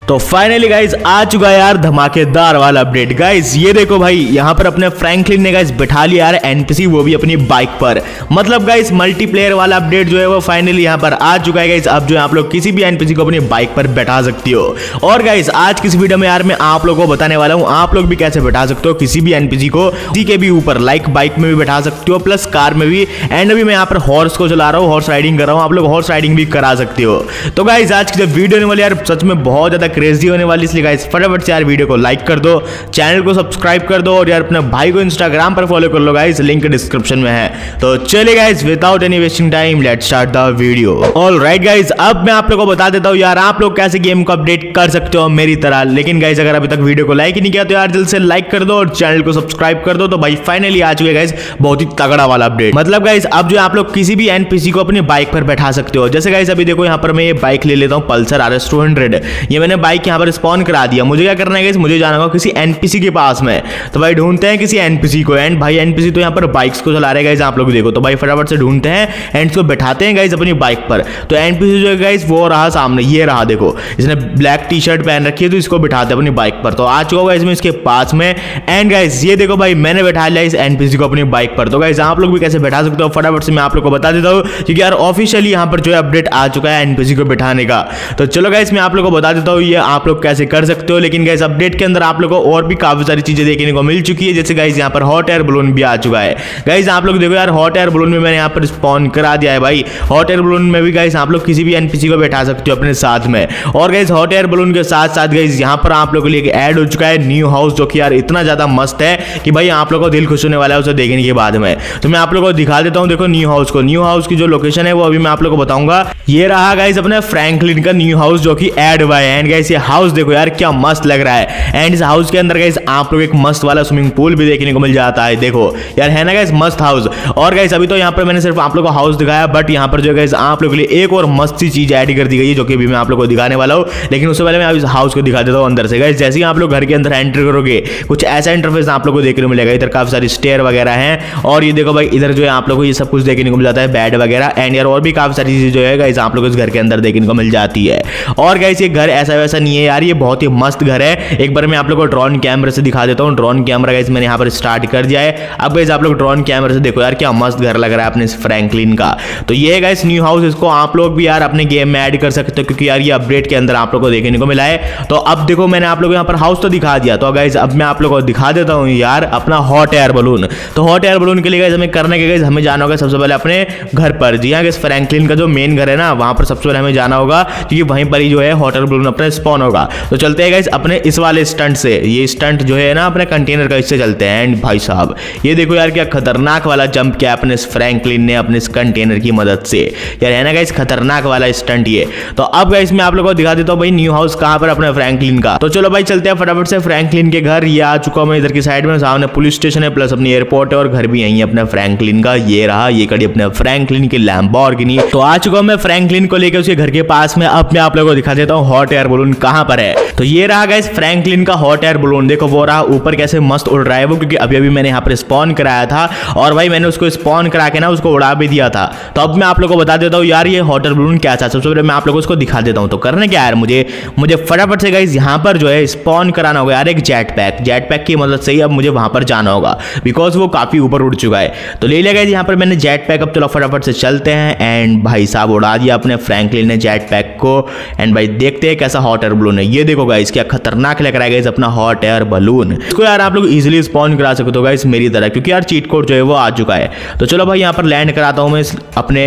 तो finally guys आ चुका है यार धमाकेदार वाला अपडेट। गाइज ये देखो भाई, यहाँ पर अपने फ्रैंकलिन ने गाइज बिठा लिया यार एनपीसी, वो भी अपनी बाइक पर। मतलब गाइज मल्टीप्लेयर वाला अपडेट जो है वो फाइनली यहाँ पर आ चुका है गाइज। अब जो है आप लोग किसी भी एनपीसी को अपनी बाइक पर बैठा सकती हो। और गाइज आज किस वीडियो में यार मैं आप लोगों को बताने वाला हूँ आप लोग भी कैसे बैठा सकते हो किसी भी एनपीसी को, किसी के भी ऊपर, लाइक बाइक में भी बैठा सकते हो प्लस कार में भी। एंड अभी मैं यहाँ पर हॉर्स को चला रहा हूँ, हॉर्स राइडिंग कर रहा हूँ, आप लोग हॉर्स राइडिंग भी करा सकते हो। तो गाइज आज की जो वीडियो होने वाली यार सच में बहुत ज्यादा क्रेजी होने वाली, इसलिए गाइस फटाफट से यार वीडियो को लाइक कर दो, चैनल को सब्सक्राइब कर दो और यार अपने भाई को इंस्टाग्राम पर फॉलो कर लो गाइस, लिंक डिस्क्रिप्शन में है। तो चलिए guys without any wasting time let's start the video. Alright guys, अब मैं आप लोगों को बता देता हूं यार आप लोग कैसे गेम को अपडेट कर सकते हो मेरी तरह। लेकिन गाइस अगर अभी तक वीडियो को लाइक ही नहीं किया तो यार जल्द से लाइक कर दो और चैनल को सब्सक्राइब कर दो। तो भाई फाइनली आ चुके गाइस बहुत ही तगड़ा वाला अपडेट। मतलब गाइस अब जो आप लोग किसी भी एनपीसी को अपनी बाइक पर बैठा सकते हो। जैसे गाइस अभी देखो यहाँ पर मैं ये बाइक ले लेता हूँ पल्सर RS 200, ये मैंने बाइक यहाँ पर स्पॉन करा दिया। मुझे क्या करना है गाइस, मुझे जाना होगा किसी एनपीसी के पास में। तो भाई ढूंढते हैं किसी एनपीसी को। एंड भाई एनपीसी तो यहाँ पर बाइक्स को चला रहे हैं गाइस, आप लोग देखो। तो भाई फटाफट से ढूंढते हैं एंड इसको बैठाते हैं गाइस अपनी बाइक पर। तो एनपीसी जो है गाइस वो रहा सामने, ये रहा देखो, इसने ब्लैक टी शर्ट पहन रखी है तो इसको बैठाते हैं अपनी बाइक पर। तो आ चुका होगा इसमें इसके पास में। एंड गाइस ये देखो भाई मैंने बैठा लिया इस एनपीसी को अपनी बाइक पर। तो गाइस आप लोग भी कैसे बैठा सकते हो फटाफट से मैं आप लोग को बता देता हूँ, क्योंकि यार ऑफिशियली यहाँ पर जो है अपडेट आ चुका है एनपीसी को बैठाने का। तो चलो गाइस मैं आप लोग को बता देता हूँ ये आप लोग कैसे कर सकते हो। लेकिन गाइस अपडेट के अंदर आप लोगों को और भी काफी सारी चीजें देखने को मिल चुकी है। जैसे गाइस यहाँ पर हॉट एयर बलून भी आ चुका है। गाइस आप लोग देखो यार हॉट एयर बलून में मैंने यहाँ पर स्पॉन करा दिया है भाई। हॉट एयर बलून में भी गाइस आप लोग किसी भी एनपीसी को बैठा सकते हो अपने साथ में। और गाइस हॉट एयर बलून के साथ साथ गाइस यहाँ पर आप लोगों के लिए ऐड हो चुका है न्यू हाउस, जो कि यार इतना ज्यादा मस्त है कि भाई आप लोगों को दिल खुश होने वाला है उसे देखने के बाद में। तो मैं आप लोगों को दिखा देता हूँ, देखो न्यू हाउस को। न्यू हाउस की जो लोकेशन है वो अभी मैं आप लोगों को बताऊंगा। ये रहा गाइस अपने फ्रैंकलिन का न्यू हाउस जो कि ऐड हुआ है। एंड गाइस ये हाउस देखो यार क्या मस्त लग रहा है। एंड इस हाउस के अंदर गाइस आप लोग एक मस्त वाला स्विमिंग पूल भी देखने को मिल जाता है। देखो यार है ना गाइस मस्त हाउस। और गाइस अभी तो यहाँ पर मैंने सिर्फ आप लोगों को हाउस दिखाया, बट यहाँ पर जो गाइस आप लोगों के लिए एक और मस्त सी चीज ऐड कर दी गई है जो कि अभी मैं आप लोगों को दिखाने वाला हूँ। लेकिन उससे पहले मैं इस हाउस को दिखा देता हूँ अंदर से। गाइस जैसे ही आप लोग घर के अंदर एंटर करोगे कुछ ऐसा इंटरफेस आप लोग को देखने को मिलेगा। इधर काफी सारी स्टेयर वगैरह हैं और ये देखो भाई इधर जो है आप लोग को ये सब कुछ देखने को मिल जाता है, बेड वगैरह। एंड यार और भी काफी सारी चीजें जो है गाइस आप लोग इस घर के अंदर देखने को मिल जाती है। और गाइस ये घर ऐसा वैसा नहीं है यार, ये बहुत ही मस्त घर है। एक बार मैं आप लोग को ड्रोन कैमरे से दिखा देता हूँ। ड्रोन कैमरा गाइस मैंने यहाँ पर स्टार्ट कर दिया है। अब गाइस आप लोग ड्रोन कैमरे से देखो यार क्या मस्त घर लग रहा है अपने फ्रैंकलिन का। तो ये है गाइस न्यू हाउस, इसको आप लोग भी यार अपने गेम में ऐड कर सकते हो क्योंकि यार ये अपडेट के अंदर आप लोग को देखने को मिला है। तो अब देखो मैंने आप लोग यहाँ पर हाउस तो दिखा दिया। तो गाइस अब मैं आप लोग को दिखा देता हूँ यार अपना हॉट एयर बलून। तो हॉट एयर बलून के लिए गाइस हमें करने के गाइस हमें जाना होगा सबसे पहले अपने घर पर। जी हाँ गाइस फ्रैंकलिन का जो मेन घर है ना वहां पर सबसे पहले हमें जाना होगा क्योंकि वहीं पर ही जो है हॉट एयर बलून अपना स्पॉन होगा। तो चलते हैं गाइस अपने इस वाले स्टंट से। ये स्टंट जो है ना अपने कंटेनर का, इससे चलते हैं। एंड भाई साहब ये देखो यार क्या खतरनाक वाला जंप किया अपने फ्रैंकलिन ने अपने इस कंटेनर की मदद से। यार है ना गाइस खतरनाक वाला स्टंट ये। तो अब गाइस मैं आप लोगों को दिखा देता हूँ भाई न्यू हाउस कहाँ पर अपने फ्रैंकलिन का। तो चलो भाई चलते हैं फटाफट से फ्रैंकलिन के घर। ये आ चुका हूं मैं इधर की साइड में, सामने पुलिस स्टेशन है प्लस अपनी एयरपोर्ट है और घर भी यही है अपने फ्रैंकलिन का। ये रहा ये कड़ी अपने फ्रैंकलिन की लैम्बोर्गिनी। तो आ चुका हूं मैं फ्रैंकलिन को लेकर उसके घर के पास में। अब मैं आप लोगों को दिखा देता हूँ हॉट एयर बलून कहाँ पर है। तो ये रहा गाइस फ्रैंकलिन का हॉट एयर बलून। देखो वो रहा ऊपर कैसे मस्त उड़ रहा है वो, क्योंकि अभी अभी मैंने यहाँ पर स्पॉन कराया था और भाई मैंने उसको स्पॉन करा के ना उसको उड़ा भी दिया था। तो अब मैं आप लोगों को बता देता हूँ यार ये हॉट एयर बलून क्या था। सबसे पहले मैं आप लोगों को उसको दिखा देता हूँ। तो करने क्या यार मुझे फटाफट से गाइस यहाँ पर जो है स्पॉन कराना होगा यार एक जेट पैक की मदद से ही अब मुझे वहां पर जाना होगा बिकॉज वो काफी ऊपर उड़ चुका है। तो ले लिया गाइस यहाँ पर मैंने जेट पैक। अब चलो फटाफट से चलते हैं। एंड भाई साहब उड़ा दिया अपने फ्रैंकलिन ने जेट पैक को। एंड भाई देखते हैं कैसा हॉट एयर बलून है। ये देखो गाइस क्या खतरनाक लग रहा है गाइस अपना हॉट एयर बलून। इसको यार आप लोग इजीली स्पॉन करा सकते हो गाइस मेरी तरह, क्योंकि यार चीट कोड जो है वो आ चुका है। तो चलो भाई यहाँ पर लैंड कराता हूँ मैं अपने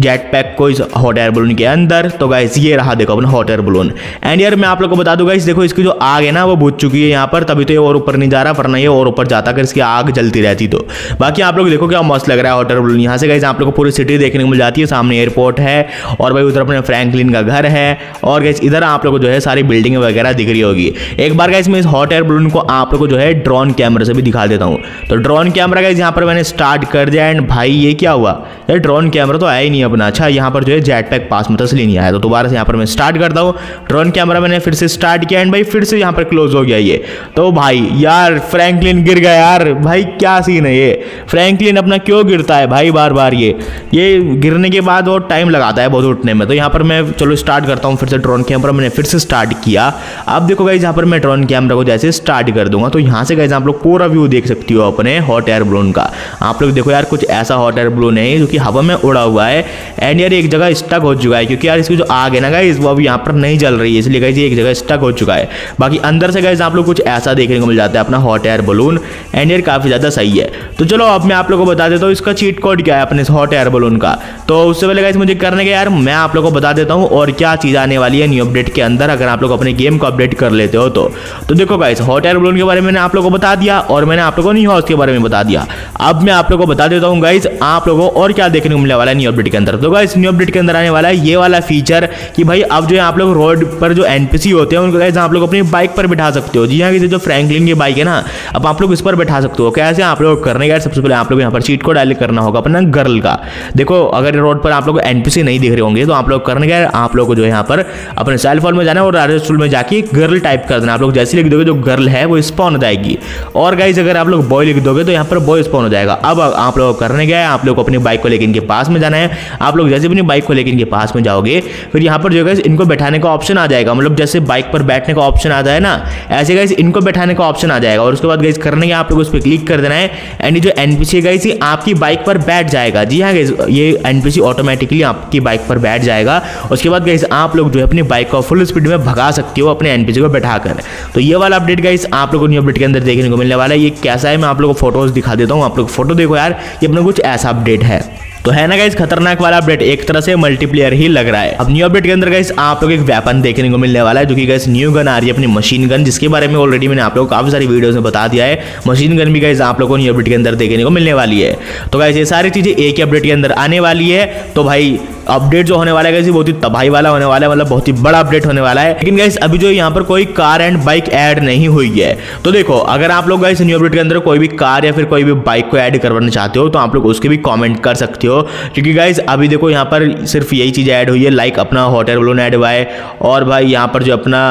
जेट पैक को इस हॉट एयर बलून के अंदर। तो गाइस ये रहा देखो अपना हॉट एयर बलून। एंड यार मैं आप लोग को बता दूं गाइस देखो इसकी जो आग है ना वो बुझ चुकी है यहाँ पर, तभी तो ये और ऊपर नहीं जा रहा, वरना ये और ऊपर जाता अगर इसकी आग जलती रहती तो। बाकी आप लोग देखो क्या मस्त लग रहा है हॉट एयर बलून। यहाँ से गाइस आप लोग को पूरी सिटी देखने को मिल जाती है। सामने एयरपोर्ट है और भाई उधर अपने फ्रैंकलिन का घर है और गाइस इधर आप लोग को जो है सारी बिल्डिंग वगैरह दिख रही होगी। एक बार गाइस मैं इस हॉट एयर बलून को आप लोग को जो है ड्रोन कैमरे से भी दिखा देता हूँ। तो ड्रोन कैमरा गाइस यहाँ पर मैंने स्टार्ट कर दिया। एंड भाई ये क्या हुआ यार, ड्रोन कैमरा तो आया ही नहीं अपना। अच्छा यहाँ पर जो है जेट पैक पास में तस्ली नहीं आया। तो दोबारा से यहाँ पर मैं स्टार्ट करता हूँ। ड्रोन कैमरा मैंने फिर से स्टार्ट किया एंड भाई फिर से यहाँ पर क्लोज हो गया ये। तो भाई यार फ्रैंकलिन गिर गया यार। भाई क्या सीन है ये, फ्रैंकलिन अपना क्यों गिरता है भाई बार बार। ये गिरने के बाद और टाइम लगाता है बहुत उठने में। तो यहाँ पर मैं चलो स्टार्ट करता हूँ फिर से। ड्रोन कैमरा मैंने फिर से स्टार्ट किया। अब देखो गाइस यहाँ पर मैं ड्रोन कैमरा को जैसे स्टार्ट कर दूंगा तो यहाँ से गाइस आप लोग पूरा व्यू देख सकती हो अपने हॉट एयर बलून का। आप लोग देखो यार कुछ ऐसा हॉट एयर बलून है जो कि हवा में उड़ा हुआ है एंड यार एक जगह स्टक हो चुका है, क्योंकि यार इसकी जो आग है ना गाइस वो अब यहाँ पर नहीं जल रही है, इसलिए गाइस ये एक जगह स्टक हो चुका है। बाकी अंदर से गाइस आप लोग कुछ ऐसा देखने को मिल जाता है अपना हॉट एयर बलून एंड यार काफी ज्यादा सही है। तो चलो अब मैं आप लोगों को बता देता हूँ इसका चीट कोड क्या है अपने हॉट एयर बलून का। तो उससे पहले गाइस मुझे करने के यार मैं आप लोगों को बता देता हूँ और क्या चीज आने वाली है न्यू अपडेट के अंदर अगर आप लोग अपने गेम को अपडेट कर लेते हो तो देखो गाइस हॉट एयर बलून के बारे में मैंने आप लोगों को बता दिया और मैंने आप लोगों को न्यू हाउस के बारे में बता दिया। अब मैं आप लोगों को बता देता हूँ गाइस आप लोगों को और क्या देखने को मिलने वाला है न्यू अपडेट के अंदर। तो गाइस न्यू अपडेट के अंदर आने वाला है ये वाला फीचर कि भाई अब जो है आप लोग रोड पर जो एनपीसी होते हैं उनको गाइस आप लोग अपनी बाइक पर बिठा सकते हो। जी हाँ, जो फ्रैंकलिन की बाइक है ना अब आप लोग इस पर बैठा सकते हो। कैसे आप लोग करने का सबसे पहले आप लोग यहाँ पर चीट कोड डायल करना होगा अपना गर्ल का। देखो अगर रोड पर आप लोग एनपीसी नहीं दिख रहे होंगे तो आप लोग करने का आप लोग को जो है यहाँ पर अपने सेल फोन में जाना है और आरएस टूल में जाके गर्ल टाइप कर देना। आप लोग जैसे लिख दोगे जो गर्ल है वो स्पॉन हो जाएगी और गाइस अगर आप लोग बॉय लिख दोगे तो यहाँ पर बॉय स्पॉन हो जाएगा। अब आप लोग करने गए आप लोग को अपनी बाइक को लेकर इनके पास में जाना है। आप लोग जैसे अपनी बाइक को लेकर इनके पास में जाओगे फिर यहाँ पर जो गाइस इनको बैठाने का ऑप्शन आ जाएगा, मतलब जैसे बाइक पर बैठने का ऑप्शन आता है ना ऐसे गाइस इनको बैठाने का ऑप्शन आ जाएगा और उसके बाद गाइस करने के आप लोग उस पर क्लिक कर देना है एंड जो एनपीसी गाइस ये आपकी बाइक पर बैठ जाएगा। जी हाँ गाइस ये एनपीसी ऑटोमेटिकली आपकी बाइक पर बैठ जाएगा। उसके बाद गाइस आप लोग जो है अपनी बाइक को फुल स्पीड में भगा सकते हो अपने एनपीसी को बैठाकर। तो ये वाला अपडेट गाइस आप लोगों को न्यू अपडेट के अंदर देखने को मिलने वाला है। ये कैसा है मैं आप लोगों को फोटोज दिखा देता हूँ। आप लोग फोटो देखो यार ये अपना कुछ ऐसा अपडेट है। तो है ना गाइस खतरनाक वाला अपडेट, एक तरह से मल्टीप्लेयर ही लग रहा है। अब न्यू अपडेट के अंदर गाइस आप लोग एक वेपन देखने को मिलने वाला है जो कि गाइस न्यू गन आ रही है अपनी मशीन गन, जिसके बारे में ऑलरेडी मैंने आप लोगों को काफी सारी वीडियोस में बता दिया है। मशीन गन भी गाइस आप लोगों को न्यू अपडेट के अंदर देखने को मिलने वाली है। तो गाइस ये सारी चीजें एक ही अपडेट के अंदर आने वाली है। तो भाई अपडेट जो होने वाला है गाइस बहुत ही तबाही वाला होने वाला है, मतलब बहुत ही बड़ा अपडेट होने वाला है। लेकिन गाइस अभी जो यहाँ पर कोई कार एंड बाइक ऐड नहीं हुई है। तो देखो अगर आप लोग गाइस न्यू अपडेट के अंदर कोई भी कार या फिर कोई भी बाइक को ऐड करवाना चाहते हो तो आप लोग उसके भी कमेंट कर सकते हो, क्योंकि गाइस अभी देखो यहाँ पर सिर्फ यही चीज़ ऐड हुई है, लाइक अपना हॉट एयर बलून ऐड हुआ है और भाई यहाँ पर जो अपना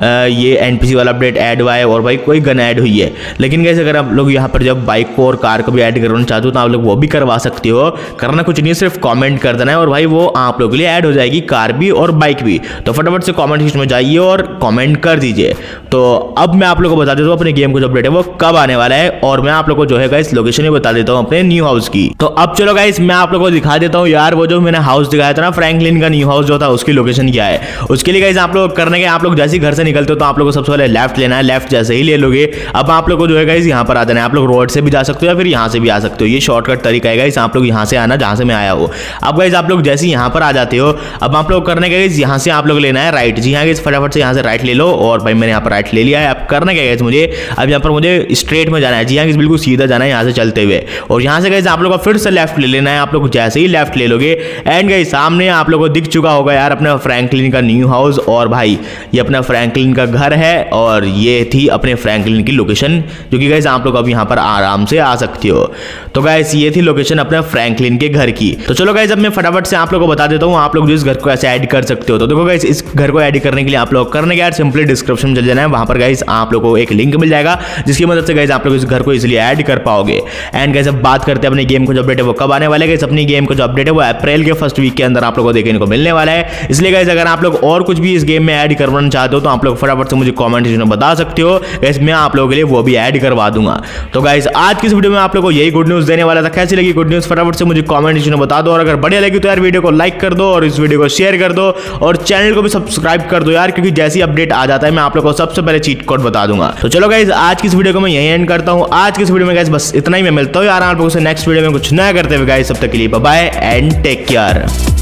ये एनपीसी वाला अपडेट ऐड हुआ है और भाई कोई गन ऐड हुई है। लेकिन गाइस अगर आप लोग यहाँ पर जब बाइक को और कार को भी ऐड करवाना चाहते हो तो आप लोग वो भी करवा सकते हो। करना कुछ नहीं, सिर्फ कमेंट कर देना है और भाई वो आप लोगों के लिए ऐड हो जाएगी, कार भी और बाइक भी। तो फटाफट से कमेंट सेक्शन में जाइए और कमेंट कर दीजिए। तो अब मैं आप लोगों को बता देता हूँ अपने गेम को जो अपडेट है वो कब आने वाला है और मैं आप लोगों को जो है गाइस लोकेशन भी बता देता हूँ अपने न्यू हाउस की। तो अब चलो गाइस मैं आप लोगों को दिखा देता हूँ यार वो जो मैंने हाउस दिखाया था ना फ्रैंकलिन का न्यू हाउस जो था उसकी लोकेशन क्या है। उसके लिए गाइस आप लोग करने के आप लोग जैसे ही घर से निकलते हो तो आप लोग को पहले लेफ्ट लेना है। लेफ्ट जैसे ही ले लोगे अब आप लोग को जो है गाइस यहाँ पर आ जाना है। आप लोग रोड से भी जा सकते हो या फिर यहाँ से भी आ सकते हो, ये शॉर्टकट तरीका है गाइस। आप लोग यहाँ से आना जहाँ से मैं आया हूँ। अब गाइस आप लोग जैसे ही यहाँ पर आ जाते हो अब आप लोग करने का गाइस यहाँ से आप लोग लेना है राइट। जी हाँ गाइस फटाफट से यहाँ से राइट ले लो और भाई मैंने यहाँ पर राइट ले लिया है। अब करना क्या गाइस मुझे अब यहाँ पर मुझे स्ट्रेट में जाना है। जी हाँ गाइस बिल्कुल सीधा जाना है यहाँ से चलते हुए और यहाँ से गाइस आप लोग को फिर से लेफ्ट ले लेना है। आप लोग जैसे ही लेफ्ट ले लोगे एंड गाइस सामने आप लोग को दिख चुका होगा यार अपना फ्रैंकलिन का न्यू हाउस और भाई ये अपना फ्रैंकलिन का घर है और ये थी अपने फ्रैंकलिन की लोकेशन जो कि गाइस आप लोग अब यहाँ पर आराम से आ सकते हो। तो गाइस ये थी लोकेशन अपने फ्रैंकलिन के घर की। तो चलो गाइस अब मैं फटाफट से आप लोगों को बता देता हूँ आप लोग इस घर को ऐसे ऐड कर सकते हो। तो देखो गाइस इस घर को ऐड करने के लिए आप लोग करने का यार सिंपली डिस्क्रिप्शन में चल जाना है। वहां पर गाइस आप लोग को एक लिंक मिल जाएगा जिसकी मदद से गाइस आप लोग इस घर को इसलिए ऐड कर पाओगे। एंड गाइस अब बात करते हैं अपने गेम को जो अपडेट है वो कब आने वाला है। गाइस अपनी गेम को जो अपडेट है वो अप्रैल के फर्स्ट वीक के अंदर आप लोगों को देखने को मिलने वाला है। इसलिए गाइस अगर आप लोग और कुछ भी इस गेम में ऐड करवाना चाहते हो तो आप लोग फटाफट से मुझे कमेंट सेक्शन में बता सकते हो। गाइस मैं आप लोगों के लिए वो भी ऐड करवा दूंगा। तो गाइस आज की इस वीडियो में आप लोगों को यही गुड न्यूज देने वाला था। कैसी लगी गुड न्यूज फटाफट से मुझे कमेंट सेक्शन में बता दो और अगर बढ़िया लगी तो यार वीडियो को लाइक कर दो और इस वीडियो को शेयर कर दो और चैनल को भी सब्सक्राइब कर दो यार, क्योंकि जैसी अपडेट आ जाता है मैं आप लोगों को सबसे पहले चीट कोड बता दूंगा। तो चलो गाइस आज की इस वीडियो को मैं यहीं एंड करता हूं। आज की इस वीडियो में गाइस बस इतना ही। मैं मिलता हूं यार आप लोगों से नेक्स्ट वीडियो में कुछ नया करते हुए गाइस। तब तक के लिए bye bye and take care.